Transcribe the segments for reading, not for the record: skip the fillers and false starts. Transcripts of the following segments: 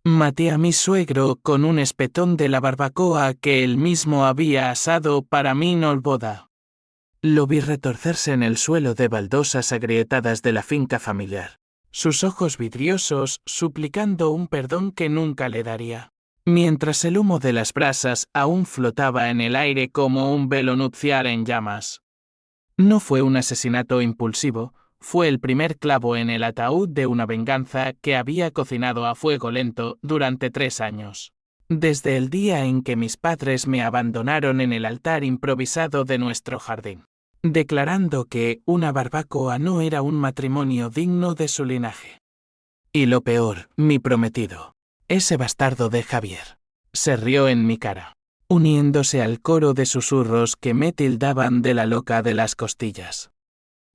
Maté a mi suegro con un espetón de la barbacoa que él mismo había asado para mi boda. Lo vi retorcerse en el suelo de baldosas agrietadas de la finca familiar, sus ojos vidriosos suplicando un perdón que nunca le daría, mientras el humo de las brasas aún flotaba en el aire como un velo nupcial en llamas. No fue un asesinato impulsivo, fue el primer clavo en el ataúd de una venganza que había cocinado a fuego lento durante 3 años. Desde el día en que mis padres me abandonaron en el altar improvisado de nuestro jardín, declarando que una barbacoa no era un matrimonio digno de su linaje. Y lo peor, mi prometido, ese bastardo de Javier, se rió en mi cara, uniéndose al coro de susurros que me tildaban de la loca de las costillas.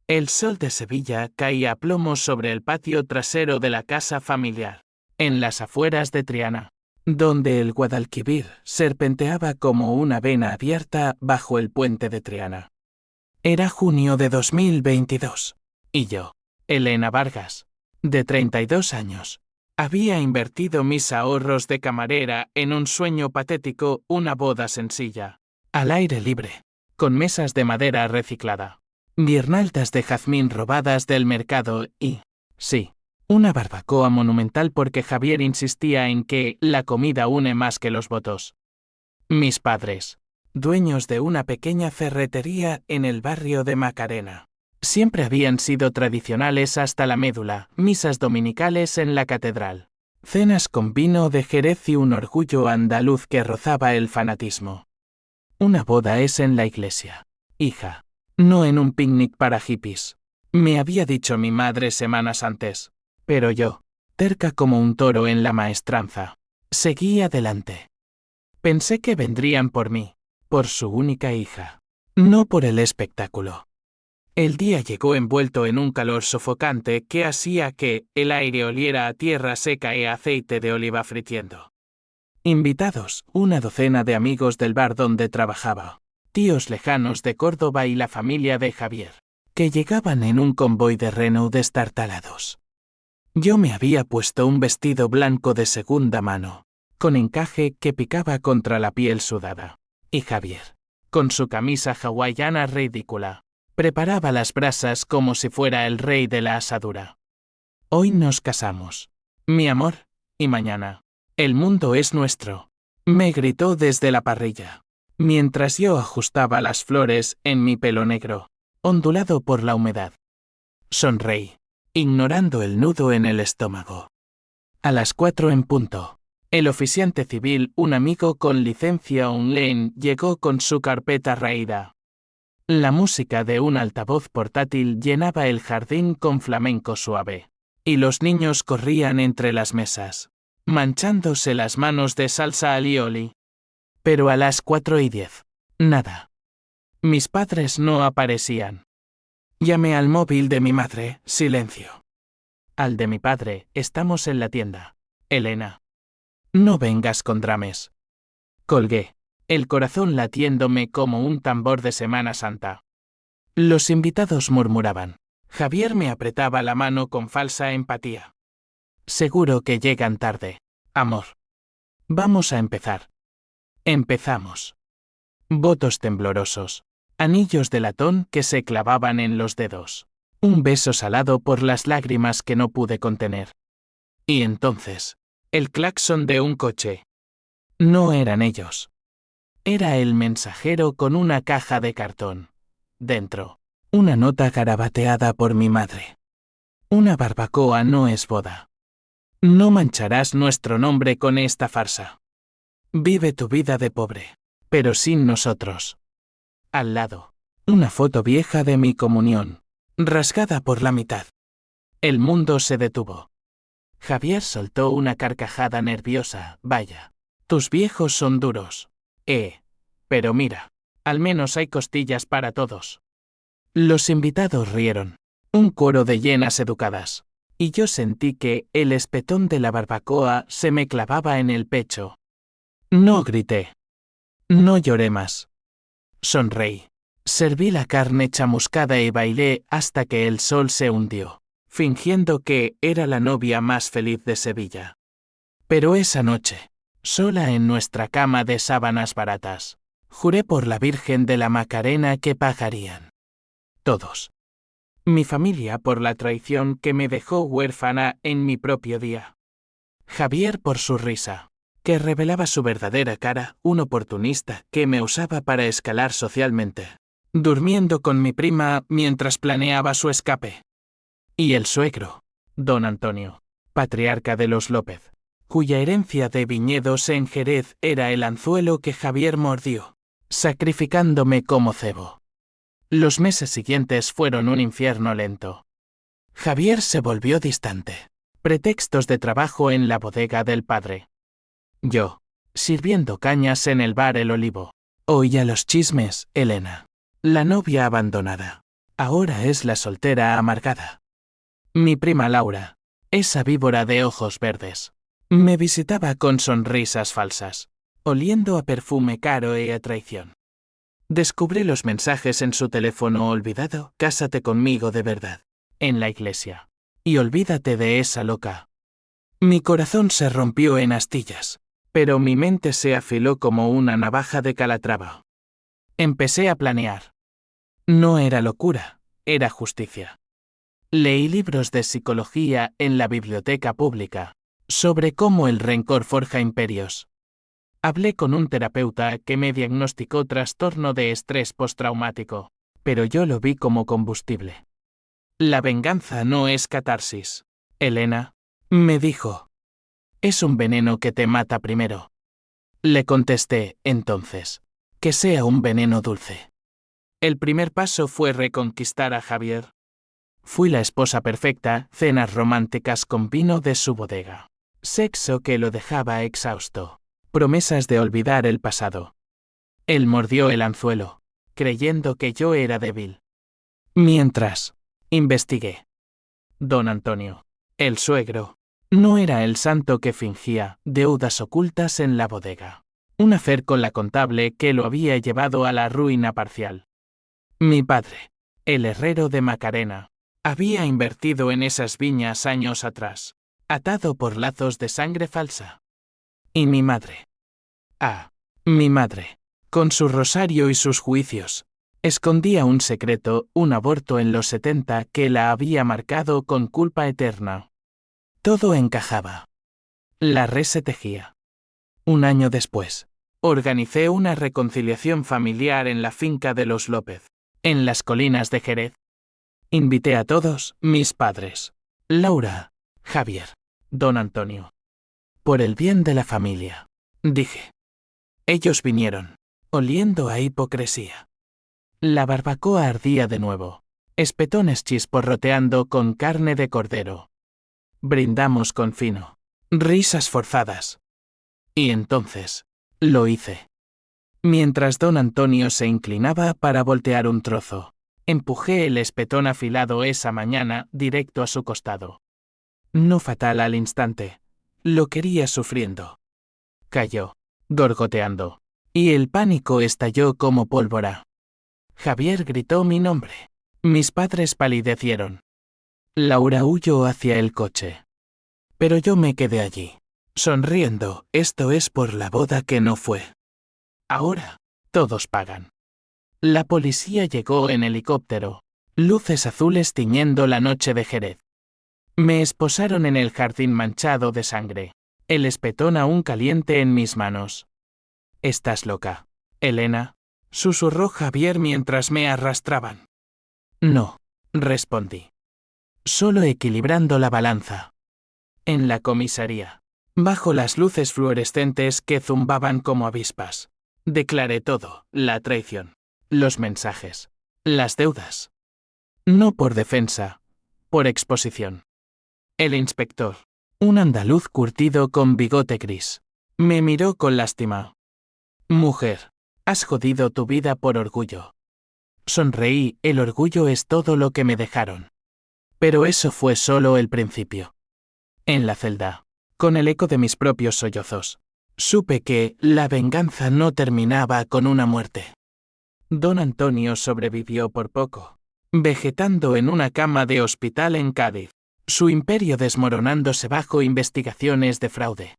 El sol de Sevilla caía a plomo sobre el patio trasero de la casa familiar, en las afueras de Triana, donde el Guadalquivir serpenteaba como una vena abierta bajo el puente de Triana. Era junio de 2022, y yo, Elena Vargas, de 32 años, había invertido mis ahorros de camarera en un sueño patético, una boda sencilla, al aire libre, con mesas de madera reciclada, guirnaldas de jazmín robadas del mercado y, sí, una barbacoa monumental porque Javier insistía en que la comida une más que los votos. Mis padres, dueños de una pequeña ferretería en el barrio de Macarena, siempre habían sido tradicionales hasta la médula, misas dominicales en la catedral, cenas con vino de Jerez y un orgullo andaluz que rozaba el fanatismo. Una boda es en la iglesia, hija, no en un picnic para hippies, me había dicho mi madre semanas antes, pero yo, terca como un toro en la maestranza, seguí adelante. Pensé que vendrían por mí, por su única hija, no por el espectáculo. El día llegó envuelto en un calor sofocante que hacía que el aire oliera a tierra seca y a aceite de oliva fritiendo. Invitados, una docena de amigos del bar donde trabajaba, tíos lejanos de Córdoba y la familia de Javier, que llegaban en un convoy de Renault destartalados. Yo me había puesto un vestido blanco de segunda mano, con encaje que picaba contra la piel sudada, y Javier, con su camisa hawaiana ridícula, preparaba las brasas como si fuera el rey de la asadura. Hoy nos casamos, mi amor, y mañana, el mundo es nuestro, me gritó desde la parrilla, mientras yo ajustaba las flores en mi pelo negro, ondulado por la humedad. Sonreí, ignorando el nudo en el estómago. A las 4 en punto. El oficiante civil, un amigo con licencia online, llegó con su carpeta raída. La música de un altavoz portátil llenaba el jardín con flamenco suave, y los niños corrían entre las mesas, manchándose las manos de salsa alioli. Pero a las 4:10, nada. Mis padres no aparecían. Llamé al móvil de mi madre, silencio. Al de mi padre, estamos en la tienda, Elena. No vengas con drames. Colgué, el corazón latiéndome como un tambor de Semana Santa. Los invitados murmuraban. Javier me apretaba la mano con falsa empatía. Seguro que llegan tarde, amor. Vamos a empezar. Empezamos. Votos temblorosos, anillos de latón que se clavaban en los dedos, un beso salado por las lágrimas que no pude contener. Y entonces, el claxon de un coche. No eran ellos. Era el mensajero con una caja de cartón. Dentro, una nota garabateada por mi madre. Una barbacoa no es boda. No mancharás nuestro nombre con esta farsa. Vive tu vida de pobre, pero sin nosotros. Al lado, una foto vieja de mi comunión, rasgada por la mitad. El mundo se detuvo. Javier soltó una carcajada nerviosa. Vaya, tus viejos son duros. Pero mira, al menos hay costillas para todos. Los invitados rieron, un coro de llenas educadas, y yo sentí que el espetón de la barbacoa se me clavaba en el pecho. No grité. No lloré más. Sonreí. Serví la carne chamuscada y bailé hasta que el sol se hundió, fingiendo que era la novia más feliz de Sevilla. Pero esa noche, sola en nuestra cama de sábanas baratas, juré por la Virgen de la Macarena que pagarían. Todos. Mi familia por la traición que me dejó huérfana en mi propio día. Javier por su risa, que revelaba su verdadera cara, un oportunista que me usaba para escalar socialmente, durmiendo con mi prima mientras planeaba su escape. Y el suegro, don Antonio, patriarca de los López, cuya herencia de viñedos en Jerez era el anzuelo que Javier mordió, sacrificándome como cebo. Los meses siguientes fueron un infierno lento. Javier se volvió distante. Pretextos de trabajo en la bodega del padre. Yo, sirviendo cañas en el bar El Olivo. Oía los chismes, Elena. La novia abandonada. Ahora es la soltera amargada. Mi prima Laura, esa víbora de ojos verdes, me visitaba con sonrisas falsas, oliendo a perfume caro y a traición. Descubrí los mensajes en su teléfono olvidado, cásate conmigo de verdad, en la iglesia. Y olvídate de esa loca. Mi corazón se rompió en astillas, pero mi mente se afiló como una navaja de Calatrava. Empecé a planear. No era locura, era justicia. Leí libros de psicología en la biblioteca pública, sobre cómo el rencor forja imperios. Hablé con un terapeuta que me diagnosticó trastorno de estrés postraumático, pero yo lo vi como combustible. La venganza no es catarsis, Elena, me dijo. Es un veneno que te mata primero. Le contesté, entonces, que sea un veneno dulce. El primer paso fue reconquistar a Javier. Fui la esposa perfecta, cenas románticas con vino de su bodega. Sexo que lo dejaba exhausto. Promesas de olvidar el pasado. Él mordió el anzuelo, creyendo que yo era débil. Mientras, investigué. Don Antonio, el suegro, no era el santo que fingía, deudas ocultas en la bodega. Un afer con la contable que lo había llevado a la ruina parcial. Mi padre, el herrero de Macarena, había invertido en esas viñas años atrás, atado por lazos de sangre falsa. Y mi madre. Mi madre, con su rosario y sus juicios, escondía un secreto, un aborto en los 70 que la había marcado con culpa eterna. Todo encajaba. La red se tejía. Un año después, organicé una reconciliación familiar en la finca de los López, en las colinas de Jerez. Invité a todos, mis padres, Laura, Javier, don Antonio. Por el bien de la familia, dije. Ellos vinieron, oliendo a hipocresía. La barbacoa ardía de nuevo, espetones chisporroteando con carne de cordero. Brindamos con fino, risas forzadas. Y entonces, lo hice. Mientras don Antonio se inclinaba para voltear un trozo, empujé el espetón afilado esa mañana directo a su costado. No fatal al instante, lo quería sufriendo. Cayó, gorgoteando, y el pánico estalló como pólvora. Javier gritó mi nombre. Mis padres palidecieron. Laura huyó hacia el coche. Pero yo me quedé allí, sonriendo, esto es por la boda que no fue. Ahora, todos pagan. La policía llegó en helicóptero, luces azules tiñendo la noche de Jerez. Me esposaron en el jardín manchado de sangre, el espetón aún caliente en mis manos. ¿Estás loca, Elena?, susurró Javier mientras me arrastraban. No, respondí. Solo equilibrando la balanza. En la comisaría, bajo las luces fluorescentes que zumbaban como avispas, declaré todo, la traición, los mensajes, las deudas. No por defensa, por exposición. El inspector, un andaluz curtido con bigote gris, me miró con lástima. Mujer, has jodido tu vida por orgullo. Sonreí, el orgullo es todo lo que me dejaron. Pero eso fue solo el principio. En la celda, con el eco de mis propios sollozos, supe que la venganza no terminaba con una muerte. Don Antonio sobrevivió por poco, vegetando en una cama de hospital en Cádiz, su imperio desmoronándose bajo investigaciones de fraude.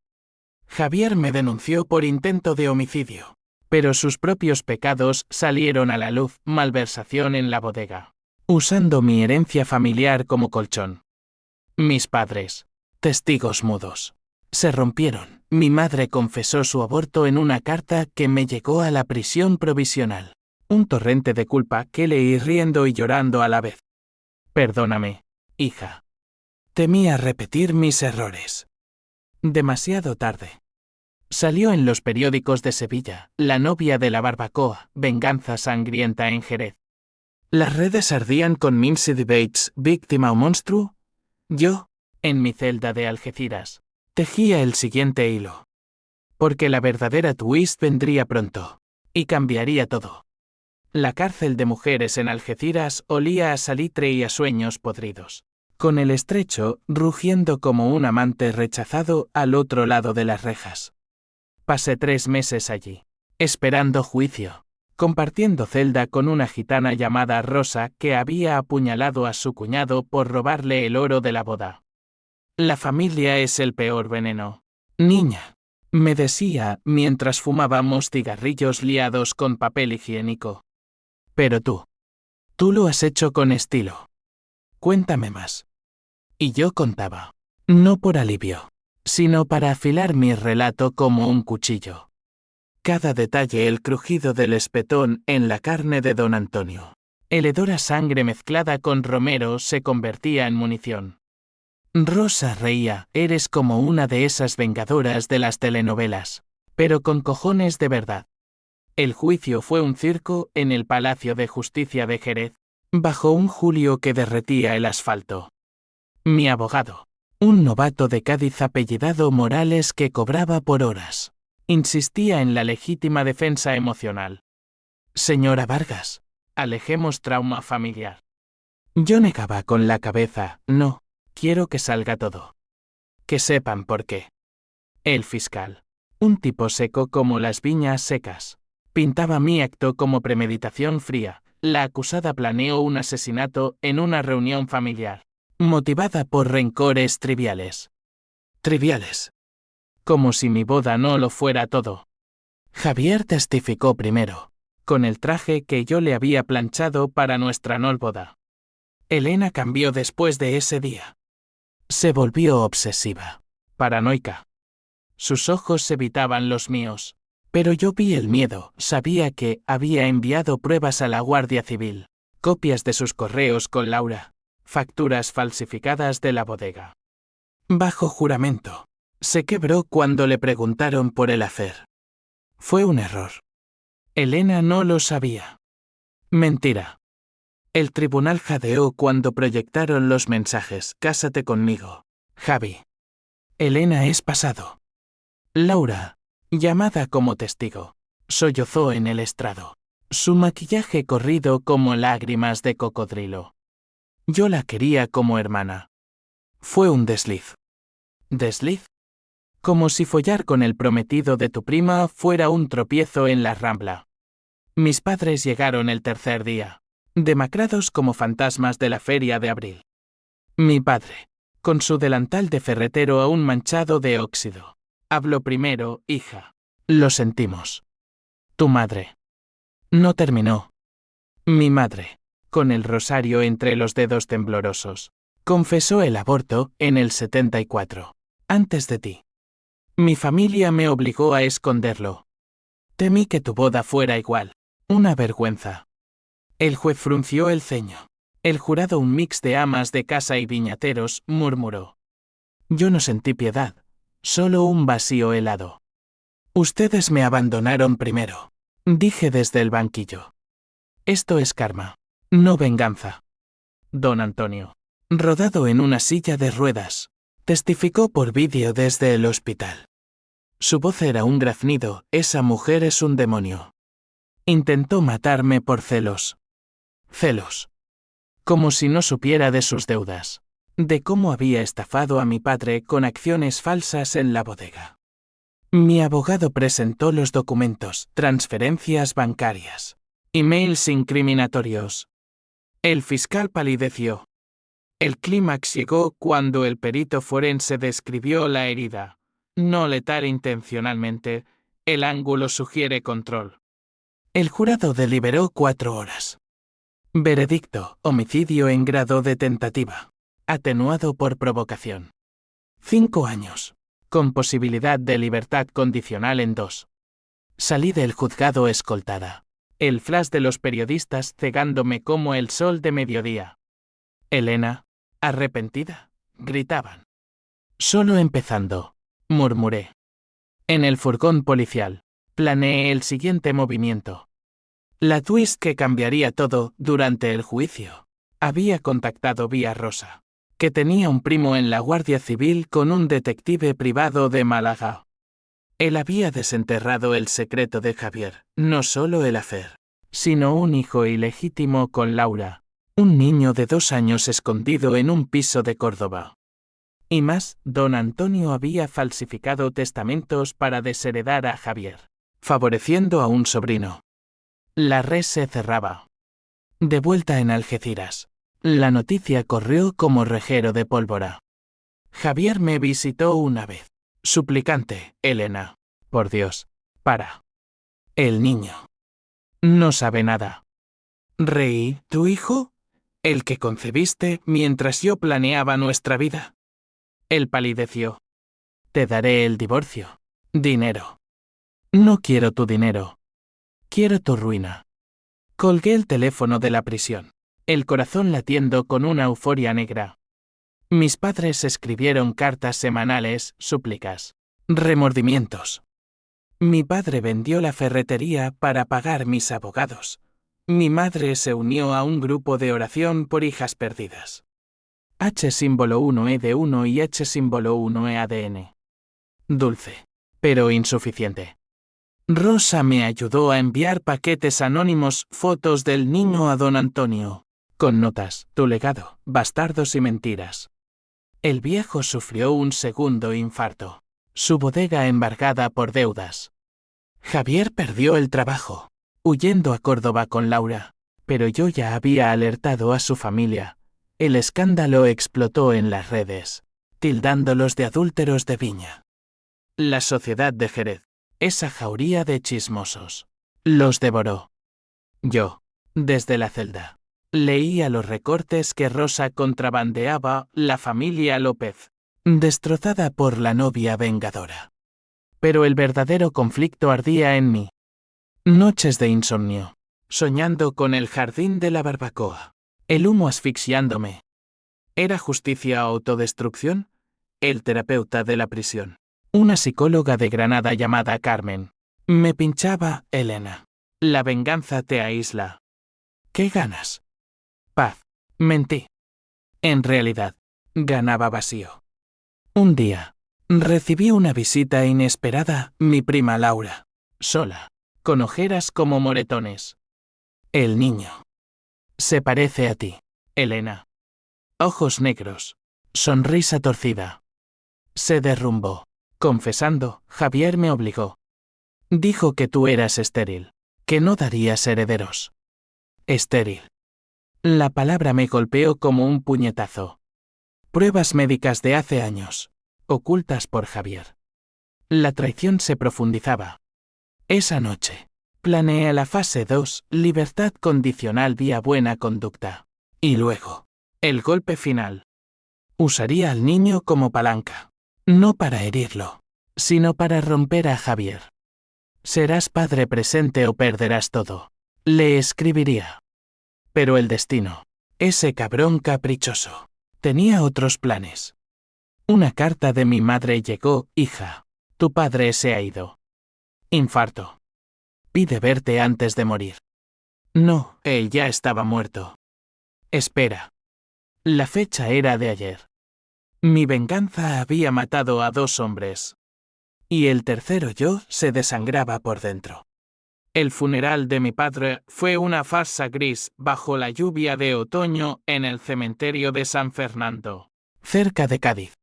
Javier me denunció por intento de homicidio. Pero sus propios pecados salieron a la luz, malversación en la bodega. Usando mi herencia familiar como colchón. Mis padres, testigos mudos, se rompieron. Mi madre confesó su aborto en una carta que me llegó a la prisión provisional. Un torrente de culpa que leí riendo y llorando a la vez. Perdóname, hija. Temía repetir mis errores. Demasiado tarde. Salió en los periódicos de Sevilla, la novia de la barbacoa, venganza sangrienta en Jerez. Las redes ardían con Mincy Debates, víctima o monstruo. Yo, en mi celda de Algeciras, tejía el siguiente hilo. Porque la verdadera twist vendría pronto. Y cambiaría todo. La cárcel de mujeres en Algeciras olía a salitre y a sueños podridos. Con el estrecho, rugiendo como un amante rechazado al otro lado de las rejas. Pasé 3 meses allí, esperando juicio, compartiendo celda con una gitana llamada Rosa que había apuñalado a su cuñado por robarle el oro de la boda. La familia es el peor veneno. Niña, me decía mientras fumábamos cigarrillos liados con papel higiénico. Pero tú lo has hecho con estilo. Cuéntame más. Y yo contaba, no por alivio, sino para afilar mi relato como un cuchillo. Cada detalle, el crujido del espetón en la carne de don Antonio. El hedor a sangre mezclada con romero se convertía en munición. Rosa reía, eres como una de esas vengadoras de las telenovelas, pero con cojones de verdad. El juicio fue un circo en el Palacio de Justicia de Jerez, bajo un julio que derretía el asfalto. Mi abogado, un novato de Cádiz apellidado Morales que cobraba por horas, insistía en la legítima defensa emocional. Señora Vargas, alejemos trauma familiar. Yo negaba con la cabeza, no, quiero que salga todo. Que sepan por qué. El fiscal, un tipo seco como las viñas secas, pintaba mi acto como premeditación fría. La acusada planeó un asesinato en una reunión familiar, motivada por rencores triviales. Triviales. Como si mi boda no lo fuera todo. Javier testificó primero, con el traje que yo le había planchado para nuestra no boda. Elena cambió después de ese día. Se volvió obsesiva, paranoica. Sus ojos evitaban los míos. Pero yo vi el miedo, sabía que había enviado pruebas a la Guardia Civil, copias de sus correos con Laura, facturas falsificadas de la bodega. Bajo juramento. Se quebró cuando le preguntaron por el hacer. Fue un error. Elena no lo sabía. Mentira. El tribunal jadeó cuando proyectaron los mensajes, cásate conmigo, Javi. Elena es pasado. Laura, llamada como testigo, sollozó en el estrado, su maquillaje corrido como lágrimas de cocodrilo. Yo la quería como hermana. Fue un desliz. ¿Desliz? Como si follar con el prometido de tu prima fuera un tropiezo en la Rambla. Mis padres llegaron el tercer día, demacrados como fantasmas de la feria de abril. Mi padre, con su delantal de ferretero aún manchado de óxido. Habló primero, hija. Lo sentimos. Tu madre. No terminó. Mi madre, con el rosario entre los dedos temblorosos, confesó el aborto en el 74, antes de ti. Mi familia me obligó a esconderlo. Temí que tu boda fuera igual. Una vergüenza. El juez frunció el ceño. El jurado, un mix de amas de casa y viñateros, murmuró. Yo no sentí piedad. Solo un vacío helado. Ustedes me abandonaron primero, dije desde el banquillo. Esto es karma, no venganza. Don Antonio, rodado en una silla de ruedas, testificó por vídeo desde el hospital. Su voz era un graznido, esa mujer es un demonio. Intentó matarme por celos. Celos. Como si no supiera de sus deudas. De cómo había estafado a mi padre con acciones falsas en la bodega. Mi abogado presentó los documentos, transferencias bancarias, emails incriminatorios. El fiscal palideció. El clímax llegó cuando el perito forense describió la herida, no letal intencionalmente, el ángulo sugiere control. El jurado deliberó 4 horas. Veredicto: homicidio en grado de tentativa. Atenuado por provocación. 5 años. Con posibilidad de libertad condicional en 2. Salí del juzgado escoltada. El flash de los periodistas cegándome como el sol de mediodía. Elena, arrepentida, gritaban. Solo empezando, murmuré. En el furgón policial, planeé el siguiente movimiento. La twist que cambiaría todo durante el juicio. Había contactado vía Rosa, que tenía un primo en la Guardia Civil con un detective privado de Málaga. Él había desenterrado el secreto de Javier, no solo el affair, sino un hijo ilegítimo con Laura, un niño de 2 años escondido en un piso de Córdoba. Y más, don Antonio había falsificado testamentos para desheredar a Javier, favoreciendo a un sobrino. La red se cerraba. De vuelta en Algeciras, la noticia corrió como rejero de pólvora. Javier me visitó una vez. Suplicante, Elena. Por Dios, para. El niño. No sabe nada. Reí, ¿tu hijo? El que concebiste mientras yo planeaba nuestra vida. Él palideció. Te daré el divorcio. Dinero. No quiero tu dinero. Quiero tu ruina. Colgué el teléfono de la prisión, el corazón latiendo con una euforia negra. Mis padres escribieron cartas semanales, súplicas, remordimientos. Mi padre vendió la ferretería para pagar mis abogados. Mi madre se unió a un grupo de oración por hijas perdidas. H símbolo 1E de 1 y H símbolo 1E ADN. Dulce, pero insuficiente. Rosa me ayudó a enviar paquetes anónimos, fotos del niño a don Antonio, con notas, tu legado, bastardos y mentiras. El viejo sufrió un segundo infarto. Su bodega embargada por deudas. Javier perdió el trabajo, huyendo a Córdoba con Laura, pero yo ya había alertado a su familia. El escándalo explotó en las redes, tildándolos de adúlteros de viña. La sociedad de Jerez, esa jauría de chismosos, los devoró. Yo, desde la celda, leía los recortes que Rosa contrabandeaba, la familia López, destrozada por la novia vengadora. Pero el verdadero conflicto ardía en mí. Noches de insomnio, soñando con el jardín de la barbacoa, el humo asfixiándome. ¿Era justicia o autodestrucción? El terapeuta de la prisión, una psicóloga de Granada llamada Carmen, me pinchaba, Elena. La venganza te aísla. ¿Qué ganas? Paz. Mentí. En realidad, ganaba vacío. Un día, recibí una visita inesperada, mi prima Laura, sola, con ojeras como moretones. El niño. Se parece a ti, Elena. Ojos negros, sonrisa torcida. Se derrumbó. Confesando, Javier me obligó. Dijo que tú eras estéril, que no darías herederos. Estéril. La palabra me golpeó como un puñetazo. Pruebas médicas de hace años, ocultas por Javier. La traición se profundizaba. Esa noche, planeé la fase 2, libertad condicional vía buena conducta. Y luego, el golpe final. Usaría al niño como palanca. No para herirlo, sino para romper a Javier. Serás padre presente o perderás todo. Le escribiría. Pero el destino, ese cabrón caprichoso, tenía otros planes. Una carta de mi madre llegó, hija. Tu padre se ha ido. Infarto. Pide verte antes de morir. No, él ya estaba muerto. Espera. La fecha era de ayer. Mi venganza había matado a 2 hombres. Y el tercero yo se desangraba por dentro. El funeral de mi padre fue una farsa gris bajo la lluvia de otoño en el cementerio de San Fernando, cerca de Cádiz.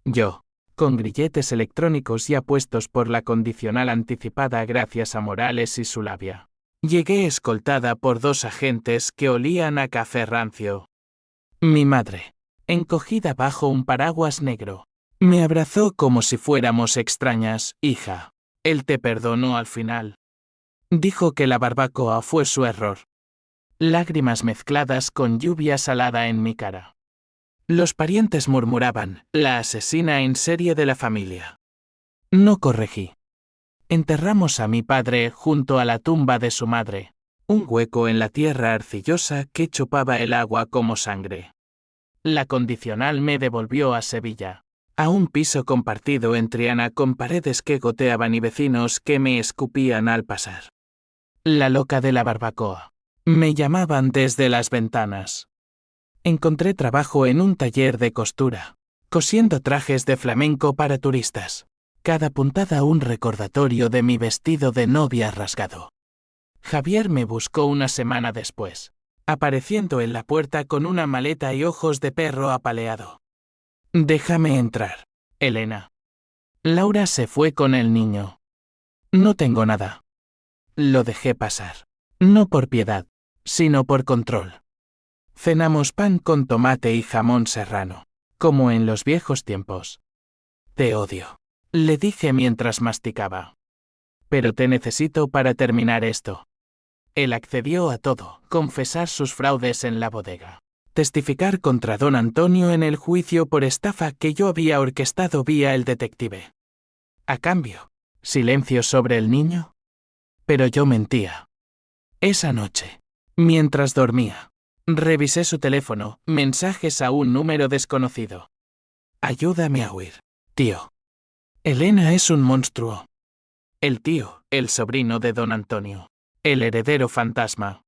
Yo, con grilletes electrónicos ya puestos por la condicional anticipada gracias a Morales y su labia, llegué escoltada por 2 agentes que olían a café rancio. Mi madre, encogida bajo un paraguas negro, Me abrazó como si fuéramos extrañas, hija. Él te perdonó al final. Dijo que la barbacoa fue su error. Lágrimas mezcladas con lluvia salada en mi cara. Los parientes murmuraban, la asesina en serie de la familia. No corregí. Enterramos a mi padre junto a la tumba de su madre, un hueco en la tierra arcillosa que chupaba el agua como sangre. La condicional me devolvió a Sevilla, a un piso compartido en Triana con paredes que goteaban y vecinos que me escupían al pasar. La loca de la barbacoa. Me llamaban desde las ventanas. Encontré trabajo en un taller de costura, cosiendo trajes de flamenco para turistas. Cada puntada un recordatorio de mi vestido de novia rasgado. Javier me buscó una semana después, apareciendo en la puerta con una maleta y ojos de perro apaleado. Déjame entrar, Elena. Laura se fue con el niño. No tengo nada. Lo dejé pasar. No por piedad, sino por control. Cenamos pan con tomate y jamón serrano, como en los viejos tiempos. Te odio, le dije mientras masticaba. Pero te necesito para terminar esto. Él accedió a todo, confesar sus fraudes en la bodega, testificar contra don Antonio en el juicio por estafa que yo había orquestado vía el detective. A cambio, silencio sobre el niño. Pero yo mentía. Esa noche, mientras dormía, revisé su teléfono, mensajes a un número desconocido. Ayúdame a huir, tío. Elena es un monstruo. El tío, el sobrino de don Antonio. El heredero fantasma.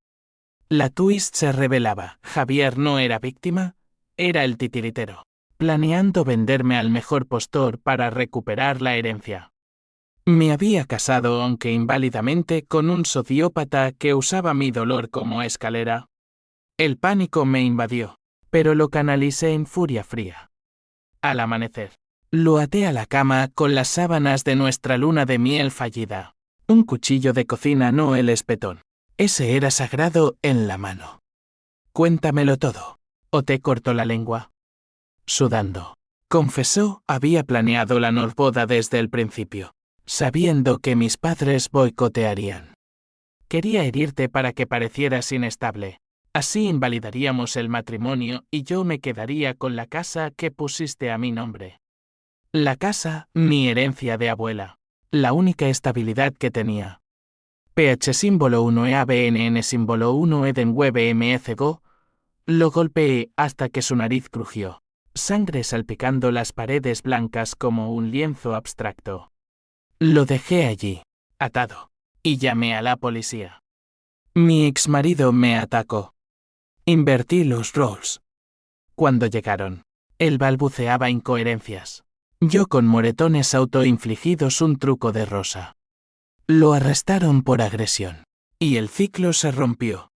La twist se revelaba. Javier no era víctima, era el titiritero, planeando venderme al mejor postor para recuperar la herencia. Me había casado, aunque inválidamente, con un sociópata que usaba mi dolor como escalera. El pánico me invadió, pero lo canalicé en furia fría. Al amanecer, lo até a la cama con las sábanas de nuestra luna de miel fallida. Un cuchillo de cocina, no el espetón. Ese era sagrado en la mano. Cuéntamelo todo, o te corto la lengua. Sudando, confesó, había planeado la norboda desde el principio, sabiendo que mis padres boicotearían. Quería herirte para que parecieras inestable. Así invalidaríamos el matrimonio y yo me quedaría con la casa que pusiste a mi nombre. La casa, mi herencia de abuela. La única estabilidad que tenía. PH símbolo 1 EABNN símbolo 1 Eden Web MS Go. Lo golpeé hasta que su nariz crujió. Sangre salpicando las paredes blancas como un lienzo abstracto. Lo dejé allí, atado, y llamé a la policía. Mi exmarido me atacó. Invertí los roles. Cuando llegaron, él balbuceaba incoherencias. Yo con moretones autoinfligidos, un truco de rosa. Lo arrestaron por agresión. Y el ciclo se rompió.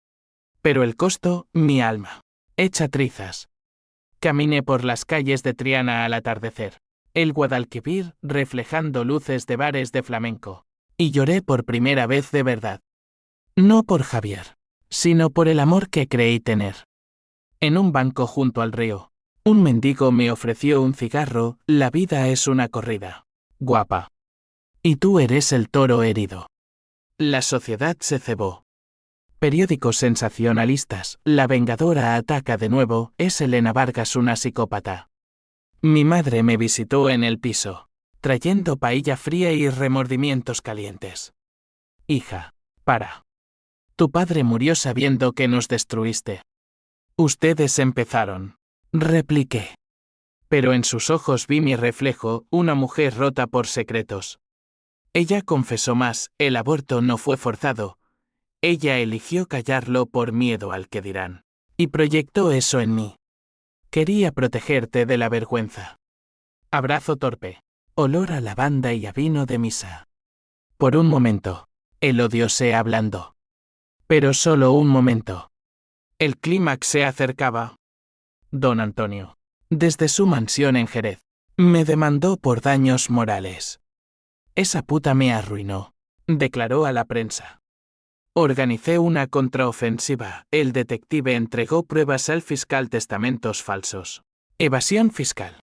Pero el costo, mi alma, hecha trizas. Caminé por las calles de Triana al atardecer, el Guadalquivir reflejando luces de bares de flamenco, y lloré por primera vez de verdad. No por Javier, sino por el amor que creí tener. En un banco junto al río, un mendigo me ofreció un cigarro. La vida es una corrida, guapa. Y tú eres el toro herido. La sociedad se cebó. Periódicos sensacionalistas, la vengadora ataca de nuevo, es Elena Vargas una psicópata. Mi madre me visitó en el piso, trayendo paella fría y remordimientos calientes. Hija, para. Tu padre murió sabiendo que nos destruiste. Ustedes empezaron. Repliqué. Pero en sus ojos vi mi reflejo, una mujer rota por secretos. Ella confesó más, el aborto no fue forzado. Ella eligió callarlo por miedo al que dirán. Y proyectó eso en mí. Quería protegerte de la vergüenza. Abrazo torpe. Olor a lavanda y a vino de misa. Por un momento, el odio se ablandó. Pero solo un momento. El clímax se acercaba. Don Antonio, desde su mansión en Jerez, me demandó por daños morales. Esa puta me arruinó, declaró a la prensa. Organicé una contraofensiva. El detective entregó pruebas al fiscal, testamentos falsos. Evasión fiscal.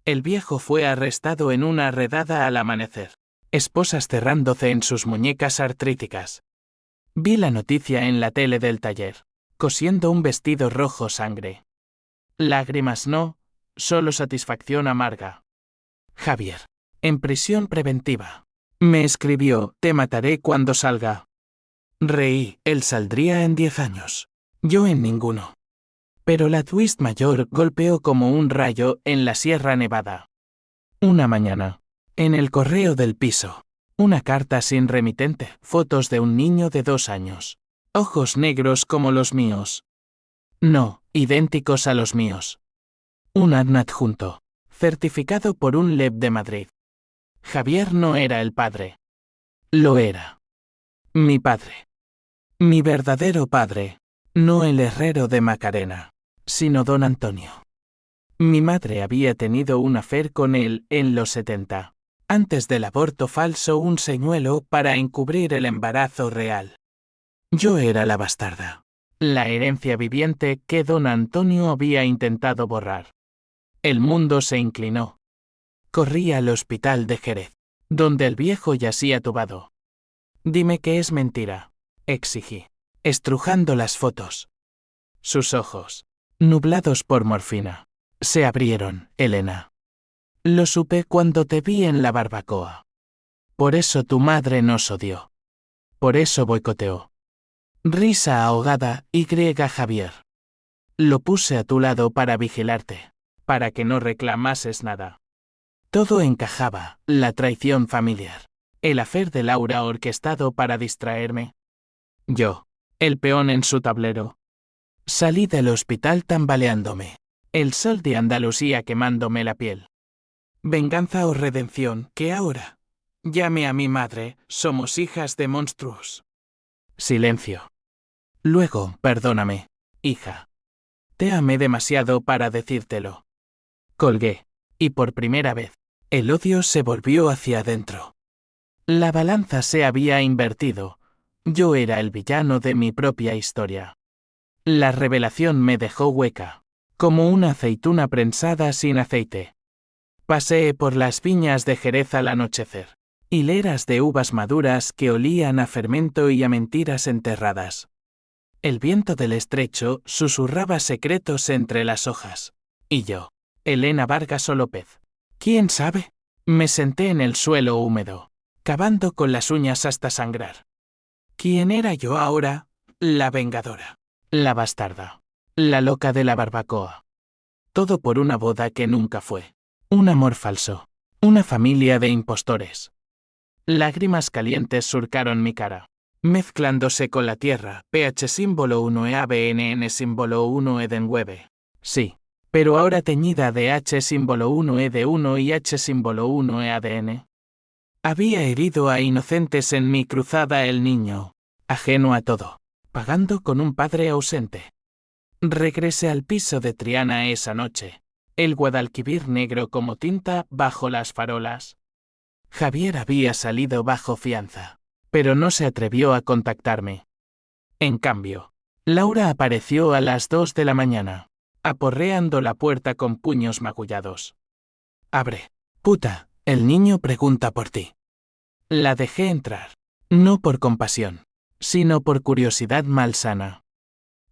El viejo fue arrestado en una redada al amanecer. Esposas cerrándose en sus muñecas artríticas. Vi la noticia en la tele del taller. Cosiendo un vestido rojo sangre. Lágrimas no, solo satisfacción amarga. Javier. En prisión preventiva. Me escribió, te mataré cuando salga. Reí, él saldría en 10 años. Yo en ninguno. Pero la twist mayor golpeó como un rayo en la Sierra Nevada. Una mañana. En el correo del piso. Una carta sin remitente, fotos de un niño de 2 años. Ojos negros como los míos. No, idénticos a los míos. Un adjunto. Certificado por un LEP de Madrid. Javier no era el padre. Lo era. Mi padre. Mi verdadero padre. No el herrero de Macarena, sino don Antonio. Mi madre había tenido un affair con él en los 70. Antes del aborto falso, un señuelo para encubrir el embarazo real. Yo era la bastarda. La herencia viviente que don Antonio había intentado borrar. El mundo se inclinó. Corrí al hospital de Jerez, donde el viejo yacía tubado. Dime que es mentira, exigí, estrujando las fotos. Sus ojos, nublados por morfina, se abrieron, Elena. Lo supe cuando te vi en la barbacoa. Por eso tu madre nos odió. Por eso boicoteó. Risa ahogada, Javier. Lo puse a tu lado para vigilarte, para que no reclamases nada. Todo encajaba, la traición familiar, el affair de Laura orquestado para distraerme. Yo, el peón en su tablero. Salí del hospital tambaleándome, el sol de Andalucía quemándome la piel. Venganza o redención, que ahora, llame a mi madre, somos hijas de monstruos. Silencio. Luego, perdóname, hija. Te amé demasiado para decírtelo. Colgué, y por primera vez, el odio se volvió hacia adentro. La balanza se había invertido. Yo era el villano de mi propia historia. La revelación me dejó hueca, como una aceituna prensada sin aceite. Paseé por las viñas de Jerez al anochecer. Hileras de uvas maduras que olían a fermento y a mentiras enterradas. El viento del estrecho susurraba secretos entre las hojas. Y yo, Elena Vargas o López. ¿Quién sabe? Me senté en el suelo húmedo, cavando con las uñas hasta sangrar. ¿Quién era yo ahora? La vengadora. La bastarda. La loca de la barbacoa. Todo por una boda que nunca fue. Un amor falso. Una familia de impostores. Lágrimas calientes surcaron mi cara, mezclándose con la tierra, pH símbolo 1 ABNN símbolo 1 Edenwebe. Sí, pero ahora teñida de H símbolo 1 ED1 y H símbolo 1 ADN. Había herido a inocentes en mi cruzada el niño, ajeno a todo, pagando con un padre ausente. Regresé al piso de Triana esa noche, el Guadalquivir negro como tinta bajo las farolas. Javier había salido bajo fianza, pero no se atrevió a contactarme. En cambio, Laura apareció a las 2 de la mañana, aporreando la puerta con puños magullados. Abre, puta, el niño pregunta por ti. La dejé entrar, no por compasión, sino por curiosidad malsana.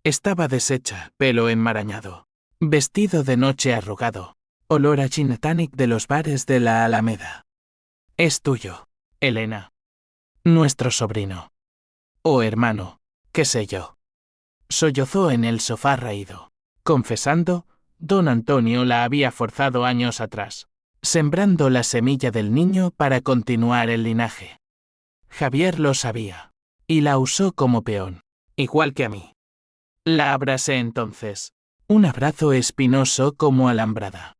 Estaba deshecha, pelo enmarañado, vestido de noche arrugado, olor a gin tonic de los bares de la Alameda. Es tuyo, Elena. Nuestro sobrino. O hermano, qué sé yo. Sollozó en el sofá raído. Confesando, don Antonio la había forzado años atrás, sembrando la semilla del niño para continuar el linaje. Javier lo sabía, y la usó como peón, igual que a mí. La abracé entonces, un abrazo espinoso como alambrada.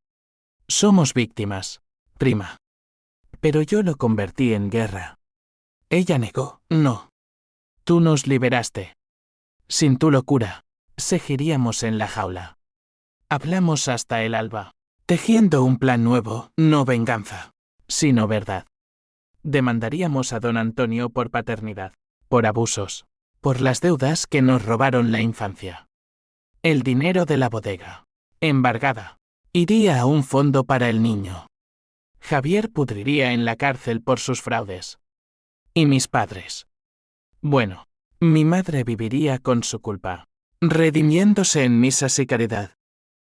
Somos víctimas, prima. Pero yo lo convertí en guerra. Ella negó, no. Tú nos liberaste. Sin tu locura, seguiríamos en la jaula. Hablamos hasta el alba, tejiendo un plan nuevo, no venganza, sino verdad. Demandaríamos a don Antonio por paternidad, por abusos, por las deudas que nos robaron la infancia. El dinero de la bodega, embargada, Iría a un fondo para el niño. Javier pudriría en la cárcel por sus fraudes. ¿Y mis padres? Bueno, mi madre viviría con su culpa, redimiéndose en misas y caridad.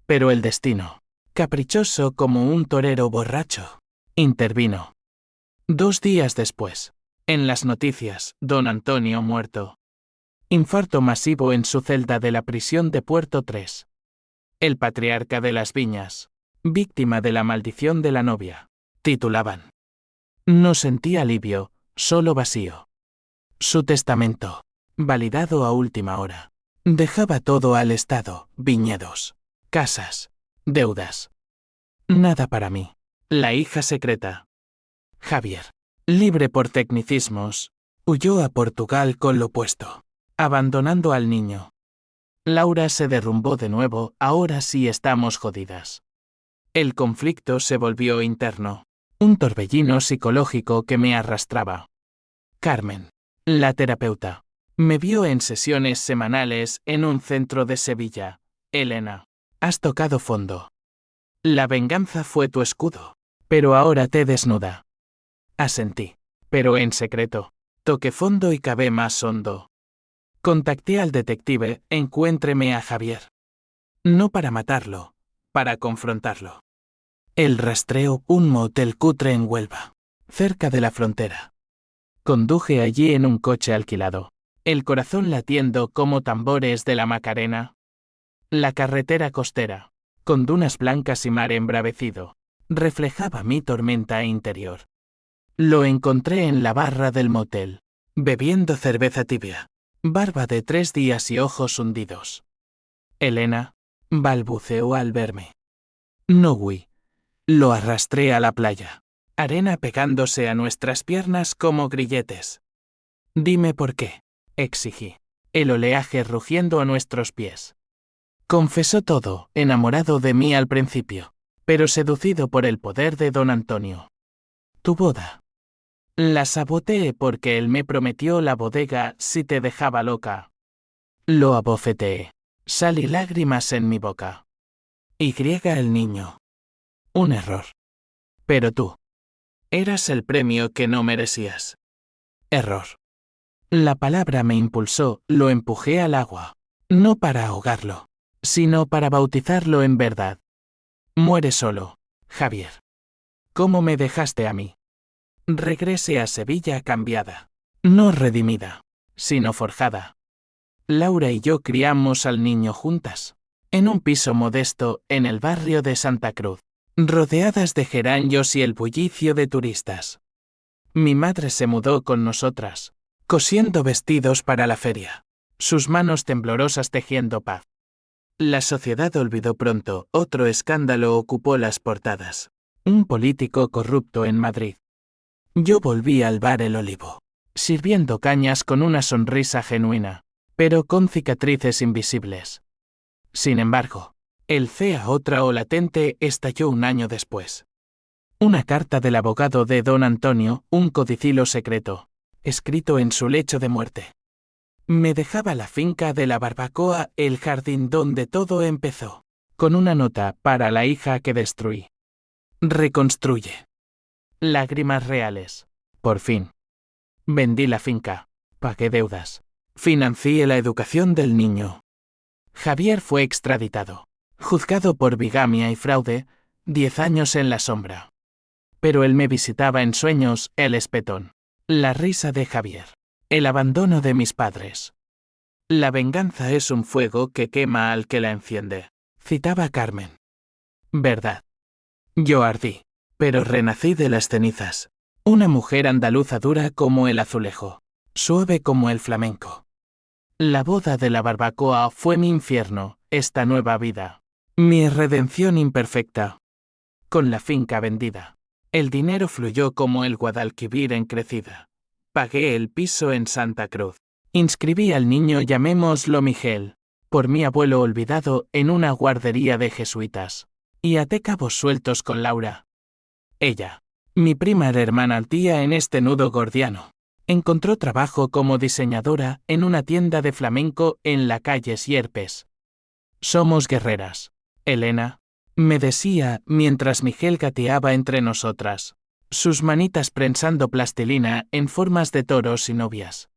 Pero el destino, caprichoso como un torero borracho, intervino. 2 días después, en las noticias, don Antonio muerto. Infarto masivo en su celda de la prisión de Puerto 3. El patriarca de las Viñas, víctima de la maldición de la novia, titulaban. No sentía alivio, solo vacío. Su testamento, validado a última hora, dejaba todo al Estado, viñedos, casas, deudas. Nada para mí, la hija secreta. Javier, libre por tecnicismos, huyó a Portugal con lo puesto, abandonando al niño. Laura se derrumbó de nuevo, ahora sí estamos jodidas. El conflicto se volvió interno, un torbellino psicológico que me arrastraba. Carmen, la terapeuta, me vio en sesiones semanales en un centro de Sevilla. Elena, has tocado fondo. La venganza fue tu escudo, pero ahora te desnuda. Asentí, pero en secreto. Toqué fondo y cavé más hondo. Contacté al detective, encuéntreme a Javier. No para matarlo, para confrontarlo. El rastreo, un motel cutre en Huelva, cerca de la frontera. Conduje allí en un coche alquilado, el corazón latiendo como tambores de la Macarena. La carretera costera, con dunas blancas y mar embravecido, reflejaba mi tormenta interior. Lo encontré en la barra del motel, bebiendo cerveza tibia, barba de 3 días y ojos hundidos. Elena, balbuceó al verme. No huí. Lo arrastré a la playa, arena pegándose a nuestras piernas como grilletes. Dime por qué, exigí, el oleaje rugiendo a nuestros pies. Confesó todo, enamorado de mí al principio, pero seducido por el poder de don Antonio. Tu boda. La saboteé porque él me prometió la bodega si te dejaba loca. Lo abofeteé. Sal y lágrimas en mi boca. Y griega el niño. Un error. Pero tú. Eras el premio que no merecías. Error. La palabra me impulsó, lo empujé al agua. No para ahogarlo, sino para bautizarlo en verdad. Muere solo, Javier. ¿Cómo me dejaste a mí? Regrese a Sevilla cambiada. No redimida, sino forjada. Laura y yo criamos al niño juntas, en un piso modesto en el barrio de Santa Cruz, rodeadas de geranios y el bullicio de turistas. Mi madre se mudó con nosotras, cosiendo vestidos para la feria, sus manos temblorosas tejiendo paz. La sociedad olvidó pronto, otro escándalo ocupó las portadas. Un político corrupto en Madrid. Yo volví al bar El Olivo, sirviendo cañas con una sonrisa genuina, pero con cicatrices invisibles. Sin embargo, el CEA otra o latente estalló un año después. Una carta del abogado de don Antonio, un codicilo secreto, escrito en su lecho de muerte. Me dejaba la finca de la barbacoa, el jardín donde todo empezó, con una nota para la hija que destruí. Reconstruye. Lágrimas reales. Por fin. Vendí la finca. Pagué deudas. Financié la educación del niño. Javier fue extraditado. Juzgado por bigamia y fraude, 10 años en la sombra. Pero él me visitaba en sueños, el espetón. La risa de Javier. El abandono de mis padres. La venganza es un fuego que quema al que la enciende. Citaba Carmen. Verdad. Yo ardí, pero renací de las cenizas. Una mujer andaluza dura como el azulejo, suave como el flamenco. La boda de la barbacoa fue mi infierno, esta nueva vida. Mi redención imperfecta. Con la finca vendida, el dinero fluyó como el Guadalquivir en crecida. Pagué el piso en Santa Cruz. Inscribí al niño, llamémoslo Miguel, por mi abuelo olvidado, en una guardería de jesuitas. Y até cabos sueltos con Laura. Ella, mi prima hermana tía en este nudo gordiano, encontró trabajo como diseñadora en una tienda de flamenco en la calle Sierpes. Somos guerreras. Elena, me decía mientras Miguel gateaba entre nosotras, sus manitas prensando plastilina en formas de toros y novias.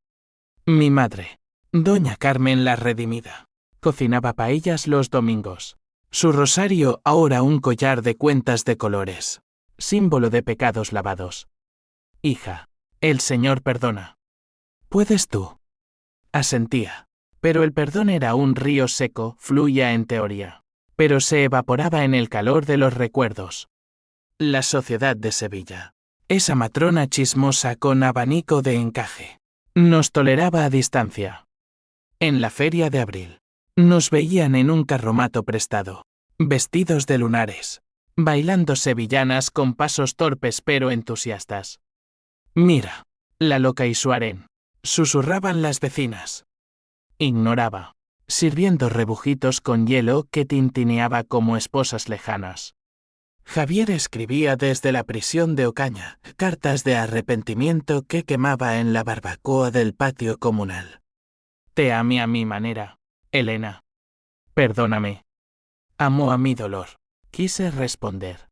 Mi madre, doña Carmen la Redimida, cocinaba paellas los domingos. Su rosario ahora un collar de cuentas de colores, símbolo de pecados lavados. Hija, el Señor perdona. ¿Puedes tú? Asentía. Pero el perdón era un río seco, fluía en teoría, pero se evaporaba en el calor de los recuerdos. La sociedad de Sevilla, esa matrona chismosa con abanico de encaje, nos toleraba a distancia. En la feria de abril, nos veían en un carromato prestado, vestidos de lunares, bailando sevillanas con pasos torpes pero entusiastas. Mira, la loca y su harén, susurraban las vecinas. Ignoraba, sirviendo rebujitos con hielo que tintineaba como esposas lejanas. Javier escribía desde la prisión de Ocaña cartas de arrepentimiento que quemaba en la barbacoa del patio comunal. Te amé a mi manera, Elena. Perdóname. Amo a mi dolor, quise responder.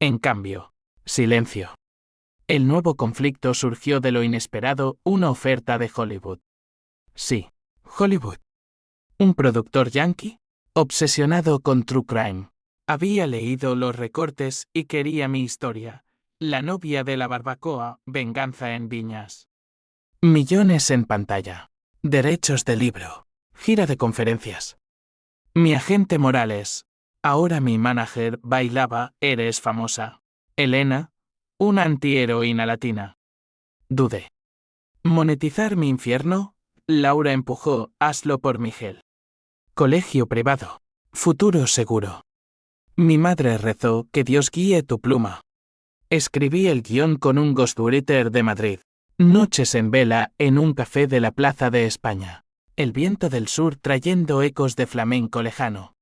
En cambio, silencio. El nuevo conflicto surgió de lo inesperado, una oferta de Hollywood. Sí, Hollywood. Un productor yankee, obsesionado con True Crime. Había leído los recortes y quería mi historia. La novia de la barbacoa, venganza en Viñas. Millones en pantalla. Derechos de libro. Gira de conferencias. Mi agente Morales. Ahora mi manager bailaba, eres famosa. Elena, una antiheroína latina. Dudé. ¿Monetizar mi infierno? Laura empujó, hazlo por Miguel. Colegio privado. Futuro seguro. Mi madre rezó que Dios guíe tu pluma. Escribí el guión con un ghostwriter de Madrid. Noches en vela en un café de la Plaza de España. El viento del sur trayendo ecos de flamenco lejano.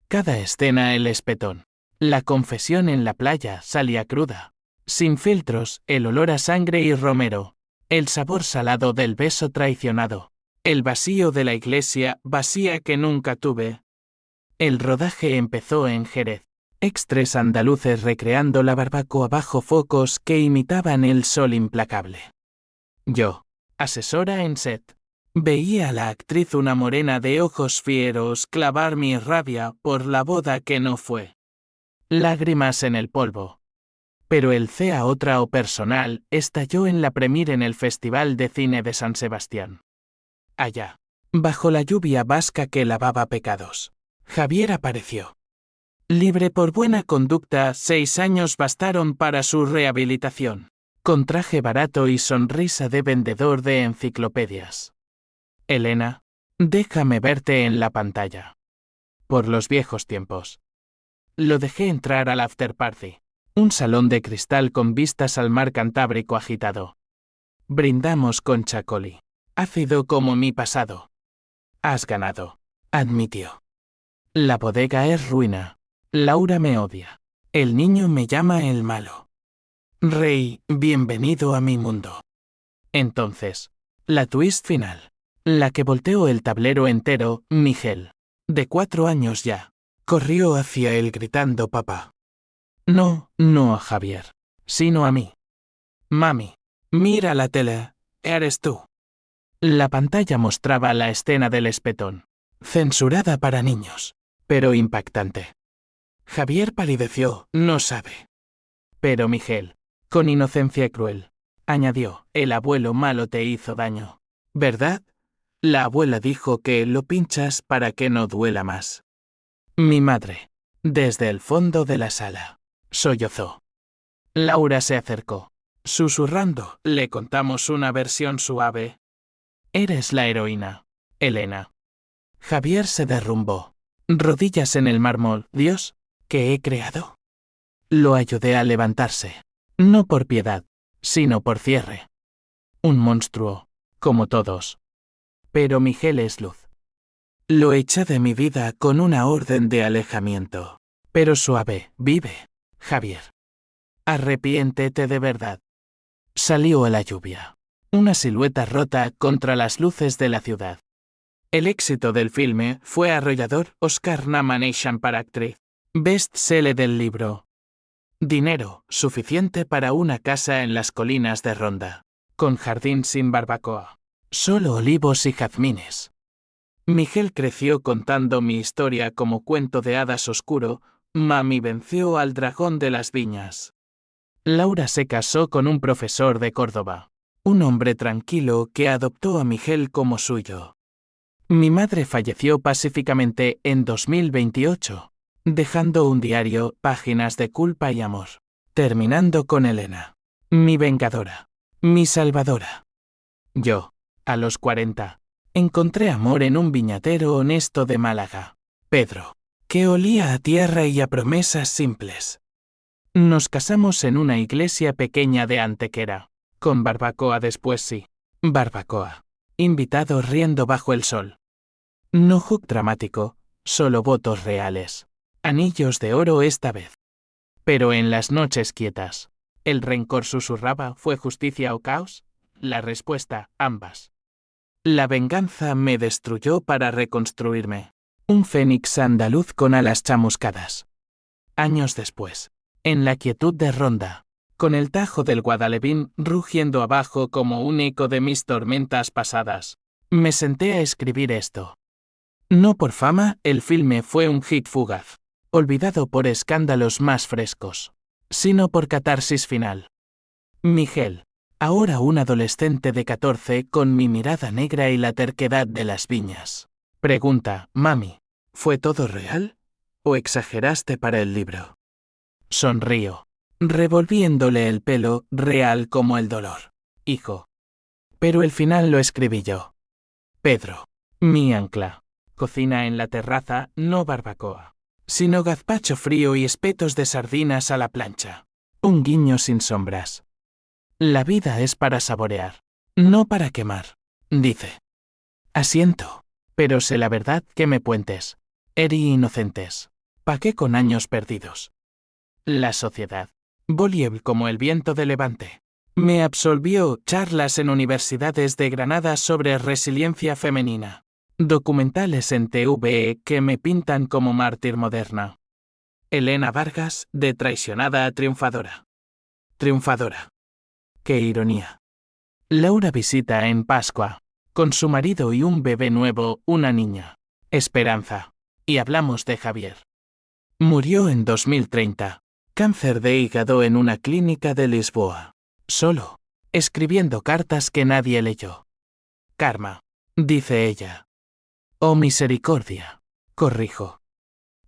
Cada escena el espetón. La confesión en la playa salía cruda. Sin filtros, el olor a sangre y romero. El sabor salado del beso traicionado. El vacío de la iglesia vacía que nunca tuve. El rodaje empezó en Jerez. Extres andaluces recreando la barbacoa bajo focos que imitaban el sol implacable. Yo, asesora en set, veía a la actriz una morena de ojos fieros clavar mi rabia por la boda que no fue. Lágrimas en el polvo. Pero el CA personal estalló en la premier en el Festival de Cine de San Sebastián. Allá, bajo la lluvia vasca que lavaba pecados, Javier apareció. Libre por buena conducta, 6 años bastaron para su rehabilitación. Con traje barato y sonrisa de vendedor de enciclopedias. Elena, déjame verte en la pantalla. Por los viejos tiempos. Lo dejé entrar al after party. Un salón de cristal con vistas al mar Cantábrico agitado. Brindamos con Chacoli. Ácido como mi pasado. Has ganado, admitió. La bodega es ruina. Laura me odia. El niño me llama el malo. Rey, bienvenido a mi mundo. Entonces, la twist final. La que volteó el tablero entero, Miguel, de 4 años ya, corrió hacia él gritando papá. No, no a Javier, sino a mí. Mami, mira la tele, eres tú. La pantalla mostraba la escena del espetón, censurada para niños, pero impactante. Javier palideció, no sabe. Pero Miguel, con inocencia cruel, añadió, el abuelo malo te hizo daño, ¿verdad? La abuela dijo que lo pinchas para que no duela más. Mi madre, desde el fondo de la sala, sollozó. Laura se acercó. Susurrando, le contamos una versión suave. Eres la heroína, Elena. Javier se derrumbó. Rodillas en el mármol. Dios, ¿qué he creado? Lo ayudé a levantarse. No por piedad, sino por cierre. Un monstruo, como todos. Pero Miguel es luz. Lo eché de mi vida con una orden de alejamiento. Pero suave, vive, Javier. Arrepiéntete de verdad. Salió a la lluvia. Una silueta rota contra las luces de la ciudad. El éxito del filme fue arrollador. Oscar Nomination para actriz. Best-seller del libro. Dinero, suficiente para una casa en las colinas de Ronda. Con jardín sin barbacoa. Solo olivos y jazmines. Miguel creció contando mi historia como cuento de hadas oscuro. Mami venció al dragón de las viñas. Laura se casó con un profesor de Córdoba. Un hombre tranquilo que adoptó a Miguel como suyo. Mi madre falleció pacíficamente en 2028, dejando un diario, páginas de culpa y amor. Terminando con Elena. Mi vengadora. Mi salvadora. Yo, a los 40, encontré amor en un viñatero honesto de Málaga. Pedro, que olía a tierra y a promesas simples. Nos casamos en una iglesia pequeña de Antequera. Con barbacoa después sí. Barbacoa. Invitados riendo bajo el sol. No hook dramático, solo votos reales. Anillos de oro esta vez. Pero en las noches quietas, ¿el rencor susurraba fue justicia o caos? La respuesta, ambas. La venganza me destruyó para reconstruirme. Un fénix andaluz con alas chamuscadas. Años después, en la quietud de Ronda, con el Tajo del Guadalebín rugiendo abajo como un eco de mis tormentas pasadas, me senté a escribir esto. No por fama, el filme fue un hit fugaz, olvidado por escándalos más frescos, sino por catarsis final. Miguel, ahora un adolescente de 14 con mi mirada negra y la terquedad de las viñas. Pregunta, mami, ¿fue todo real? ¿O exageraste para el libro? Sonrío, revolviéndole el pelo, real como el dolor. Hijo. Pero el final lo escribí yo. Pedro, mi ancla. Cocina en la terraza, no barbacoa, sino gazpacho frío y espetos de sardinas a la plancha. Un guiño sin sombras. La vida es para saborear, no para quemar, dice. Asiento, pero sé la verdad que me puentes. Eri inocentes. ¿Pa' qué con años perdidos? La sociedad, voluble como el viento de levante, me absolvió charlas en universidades de Granada sobre resiliencia femenina. Documentales en TVE que me pintan como mártir moderna. Elena Vargas, de traicionada a triunfadora. Triunfadora. ¡Qué ironía! Laura visita en Pascua, con su marido y un bebé nuevo, una niña. Esperanza. Y hablamos de Javier. Murió en 2030. Cáncer de hígado en una clínica de Lisboa. Solo. Escribiendo cartas que nadie leyó. Karma. Dice ella. Oh misericordia. Corrijo.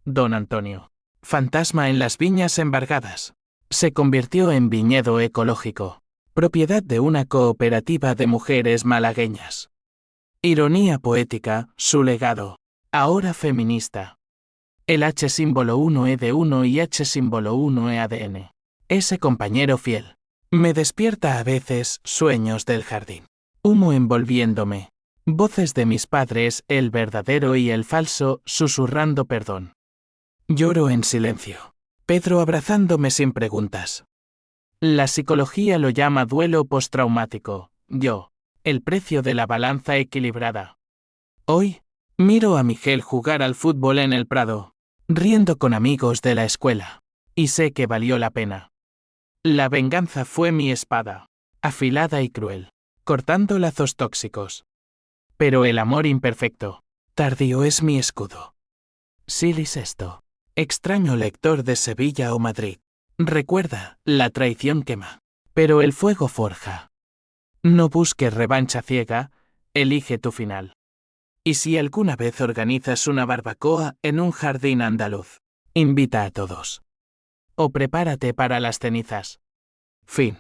Don Antonio. Fantasma en las viñas embargadas. Se convirtió en viñedo ecológico. Propiedad de una cooperativa de mujeres malagueñas. Ironía poética, su legado. Ahora feminista. El H símbolo 1E de 1 y H símbolo 1E ADN. Ese compañero fiel. Me despierta a veces sueños del jardín. Humo envolviéndome. Voces de mis padres, el verdadero y el falso, susurrando perdón. Lloro en silencio. Pedro abrazándome sin preguntas. La psicología lo llama duelo postraumático. Yo, el precio de la balanza equilibrada. Hoy, miro a Miguel jugar al fútbol en el Prado, riendo con amigos de la escuela. Y sé que valió la pena. La venganza fue mi espada, afilada y cruel, cortando lazos tóxicos. Pero el amor imperfecto, tardío es mi escudo. Silis esto. Extraño lector de Sevilla o Madrid. Recuerda, la traición quema, pero el fuego forja. No busques revancha ciega, elige tu final. Y si alguna vez organizas una barbacoa en un jardín andaluz, invita a todos. O prepárate para las cenizas. Fin.